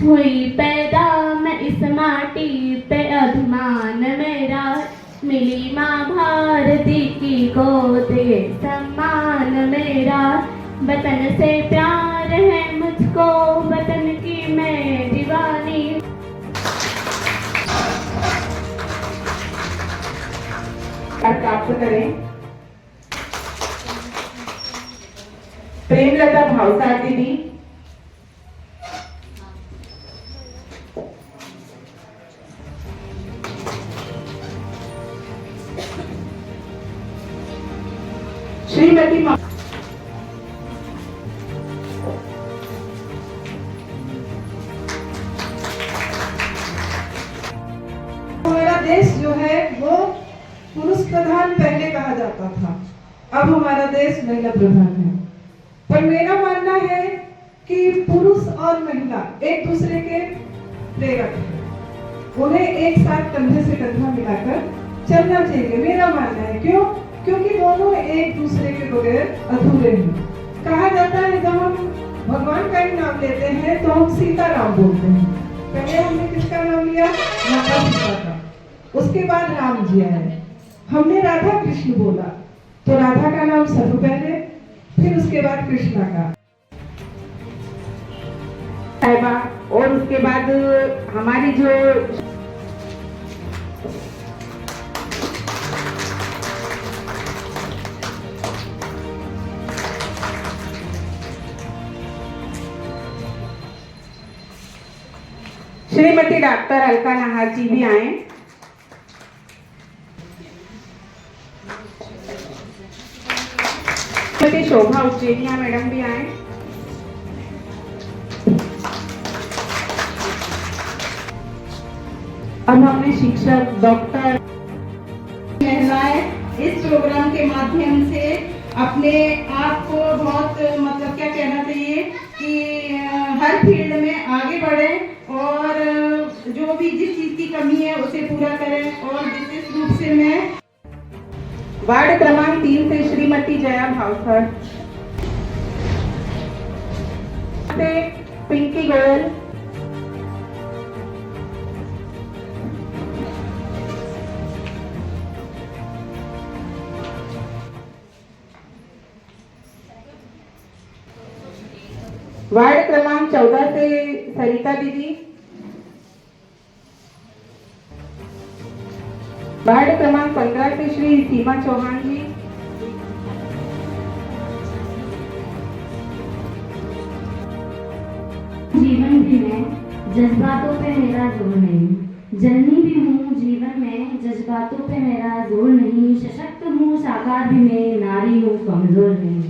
हुई पैदा मैं इस माटी पे अभिमान मेरा, मिली माँ भारती की गोद ये सम्मान मेरा। वतन से प्यार है मुझको, वतन की मैं दीवानी। प्राप्त करें। प्रेमलता भावसार दीदी, श्रीमती हमारा देश जो है वो पुरुष प्रधान पहले कहा जाता था, अब हमारा देश महिला प्रधान है। पर मेरा मानना है कि पुरुष और महिला एक दूसरे के प्रेरक हैं, उन्हें एक साथ कंधे से कंधा मिलाकर चलना चाहिए, मेरा मानना है। क्यों? क्योंकि दोनों एक दूसरे के बगैर अधूरे हैं। कहा जाता है जब हम भगवान का ही नाम लेते हैं तो हम सीताराम बोलते हैं। पहले हमने किसका नाम लिया? माता सीता का, उसके बाद राम जी आए, हमने राधा कृष्ण बोला, तो राधा का नाम सर्व पहले, फिर उसके बाद कृष्णा का साहिबा, और उसके बाद हमारी जो श्रीमती डॉक्टर अलका नाहर जी भी आए। श्रीमती शोभा उज्जैनिया मैडम भी आए। अब हमने शिक्षक डॉक्टर महिलाएं इस प्रोग्राम के माध्यम से अपने आप को बहुत मतलब क्या कहना चाहिए कि हर फील्ड में आगे बढ़े और जो भी जिस चीज की कमी है उसे पूरा करें। और विशेष रूप से मैं वार्ड क्रमांक 3 से श्रीमती जया भावसर, से पिंकी गोयल, वार्ड क्रमांक 14 से सरिता दीदी, वार्ड क्रमांक 15 से श्री सीमा चौहान जी, जीवन भी मैं जज्बातों पे मेरा जोर नहीं, जननी भी हूँ जीवन में जज्बातों पे मेरा जोर नहीं, सशक्त हूँ साकार भी मैं, नारी हूँ कमजोर नहीं।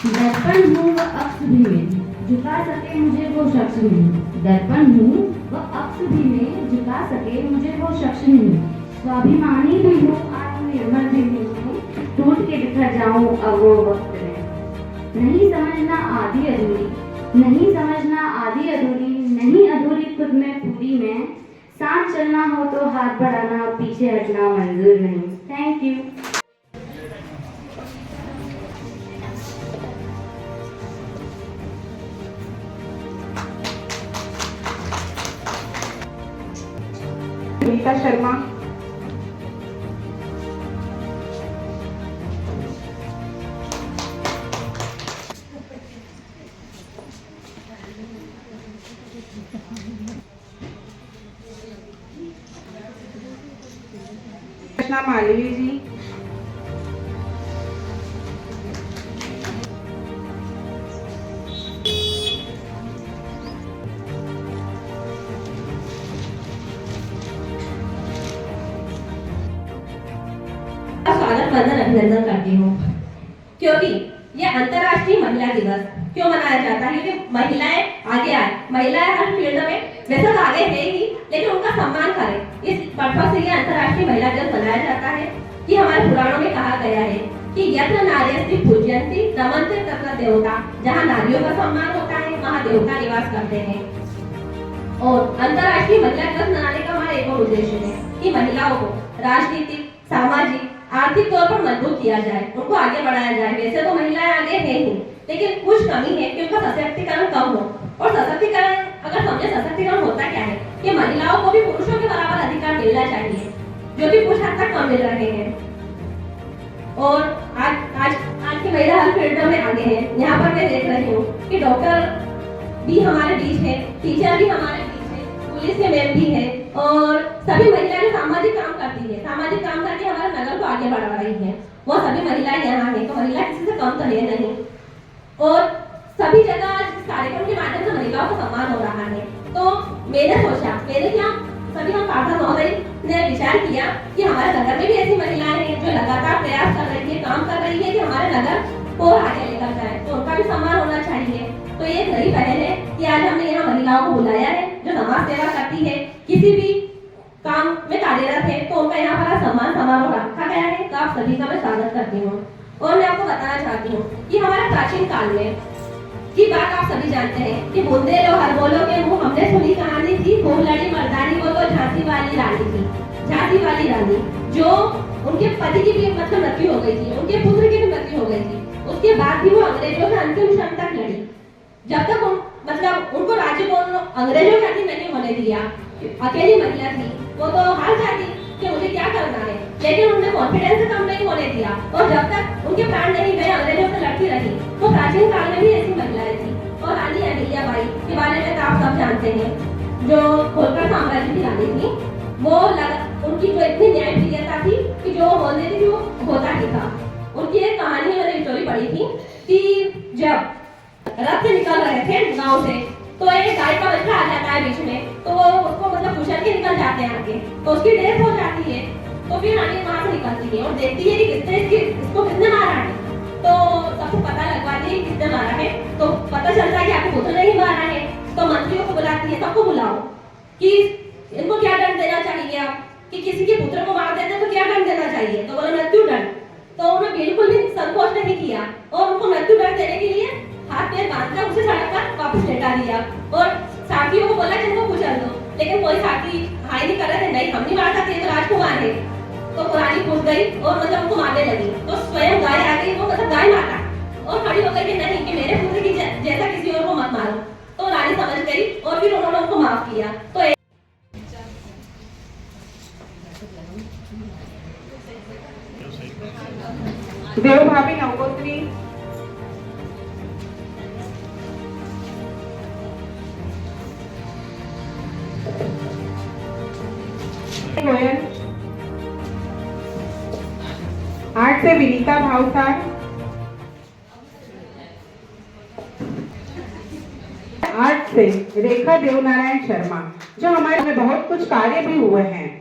दर्पण हूँ व अक्स भी मैं, झुका सके मुझे वो शख्स नहीं। दर्पण हूँ व अक्स भी मैं, झुका सके मुझे वो शख्स नहीं। स्वाभिमानी भी हूँ आत्मनिर्भर भी हूँ, टूट के बिखर जाऊँ अब वो वक्त में। नहीं समझना आधी अधूरी, नहीं समझना आधी अधूरी, नहीं अधूरी खुद में पूरी में। साथ चलना हो तो हाथ बढ़ाना, पीछे हटना मंजूर नहीं। Thank you. सुनीता शर्मा, कृष्णा मालवी जी, स्वागत वंदन अभिनंदन करती हूँ, क्योंकि ये अंतर्राष्ट्रीय महिला दिवस क्यों मनाया जाता है? क्योंकि महिलाएं आगे आए, महिलाएं हर फील्ड में वैसे तो आगे है ही, लेकिन उनका सम्मान करें। इस पर्पज से ये अंतर्राष्ट्रीय महिला दिवस मनाया जाता है कि हमारे पुराणों में कहा गया है कि यत्र नार्यस्ति पूज्यन्ति रमन्ते तत्र देवता, जहाँ नारियों का सम्मान होता है वहाँ देवता निवास करते हैं। और अंतर्राष्ट्रीय महिला दिवस मनाने का हमारा एक और उद्देश्य है कि महिलाओं को राजनीतिक, सामाजिक, आर्थिक तौर पर मजबूत किया जाए, उनको आगे बढ़ाया जाए। वैसे तो महिलाएं आगे हैं ही, लेकिन कुछ कमी है कि उनका सशक्तिकरण कम हो। और सशक्तिकरण अगर समझे सशक्तिकरण होता क्या है कि महिलाओं को भी पुरुषों के बराबर अधिकार मिलना चाहिए, जो कि कुछ हद तक कम मिल रहे हैं। और आज की महिला हर फील्ड में आगे हैं। यहाँ पर मैं देख रही हूँ कि डॉक्टर भी हमारे बीच है, टीचर भी हमारे बीच है, पुलिस के मैम भी है, और सभी महिलाएं जो सामाजिक काम करती है, सामाजिक काम करके हमारे नगर को आगे बढ़ा रही है, वो सभी महिलाएं यहाँ है। तो महिला किसी से कम तो है नहीं। और सभी जगह इस कार्यक्रम के माध्यम से महिलाओं का सम्मान हो रहा है। तो मैंने क्या सभी हम पार्षद महोदय ने विचार किया कि हमारे नगर में भी ऐसी महिलाएं हैं जो लगातार प्रयास कर रही है, काम कर रही है कि हमारे नगर को आगे लेकर जाए, तो उनका भी सम्मान होना चाहिए। तो ये एक नई पहल है कि आज हमने यहाँ महिलाओं को बुलाया है जो समाज सेवा करती है, किसी भी काम में कार्यरत है, तो उनका यहाँ पर सम्मान समारोह रखा गया है। तो आप सभी का मैं स्वागत करती हूँ। और मैं आपको बताना चाहती हूँ कि हमारे प्राचीन काल में की बात आप सभी जानते हैं कि बुंदेलो हरबोलो के मुंह हमने सुनी कहानी थी, खूब लड़ी मर्दानी वो तो झांसी वाली रानी थी। झांसी वाली रानी जो उनके पति की भी मतलब मृत्यु हो गई थी, उनके पुत्र की भी मृत्यु हो गई थी, उसके बाद भी वो अंग्रेजों से अंतिम क्षण तक लड़ी। जब तक उनको राज्य को अंग्रेजों के अधीन नहीं होने दिया, अकेली महिला थी, वो तो हार जाती कि मुझे क्या करना है, लेकिन उन्होंने कॉन्फिडेंस से कम नहीं होने दिया, और जब तक उनके प्राण नहीं गए अंग्रेजों से लड़ती रही। तो प्राचीन काल में भी ऐसी महिलाएं थी। और रानी अहिल्याबाई के बारे में तो आप सब जानते हैं, जो होलकर साम्राज्य की रानी थी। उनकी जो इतनी न्यायप्रियता थी कि जो बोलते थे वो होता ही था। उनकी एक कहानी मैंने स्टोरी पढ़ी थी कि जब रथ से निकल रहे थे गांव से, तो एक गाय का बच्चा आ जाता है बीच में, तो वो उसको मतलब कुचल के निकल जाते हैं आगे, तो उसकी डेथ हो जाती है। तो फिर रानी वहां से निकलती है और देखती है कि इसको किसने मारा है। तो सबको पता लगवाती है किसने मारा है, तो पता चलता है कि आपको पुत्र ने ही मारा है। तो मंत्रियों को बुलाती है, सबको बुलाओ कि इनको क्या दंड देना चाहिए, आप कि किसी के पुत्र को मार देते तो क्या दंड देना चाहिए। तो बोले मृत्यु दंड। तो उन्होंने बिल्कुल भी संकोच नहीं किया और उनको मृत्यु दंड देने के लिए हाथ पैर बांधकर उसे सड़क पर वापस लेटा दिया और साथियों को बोला कि इनको कुचल दो, लेकिन कोई साथी हाई नहीं कर रहे थे, नहीं हम नहीं मार सकते, तो राजकुमार है। तो रानी कूद गई और मतलब उनको मारने लगी, तो स्वयं गाय आ गई, वो मतलब गाय मारा और खड़ी हो गई कि नहीं, कि मेरे पुत्र की जैसा किसी और को मत मारो। तो रानी समझ गई और फिर उन्होंने उनको माफ किया। तो देवभाभी नवगोत्री, गोयल, 8 से विनीता भावसार, 8 से रेखा देवनारायण शर्मा, जो हमारे में बहुत कुछ कार्य भी हुए हैं।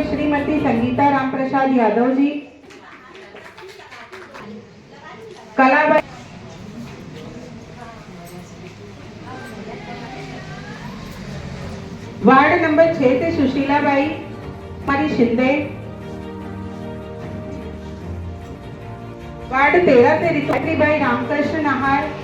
श्रीमती संगीता रामप्रसाद यादव जी, कलाबाई, वार्ड नंबर 6 से सुशीला बाई, हमारी शिंदे, वार्ड 13 से रितुमती बाई रामकृष्ण नाहर,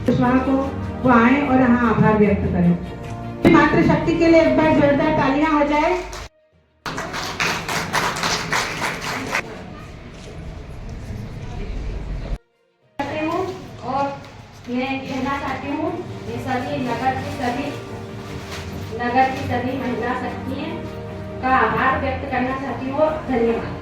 कुशवाहा को वो आए और यहाँ आभार व्यक्त करें। मातृ शक्ति के लिए एक बार जोरदार तालियां हो जाए। और मैं कहना चाहती हूँ ये सभी नगर की सभी महिला शक्ति हैं का आभार व्यक्त करना चाहती हूँ। धन्यवाद।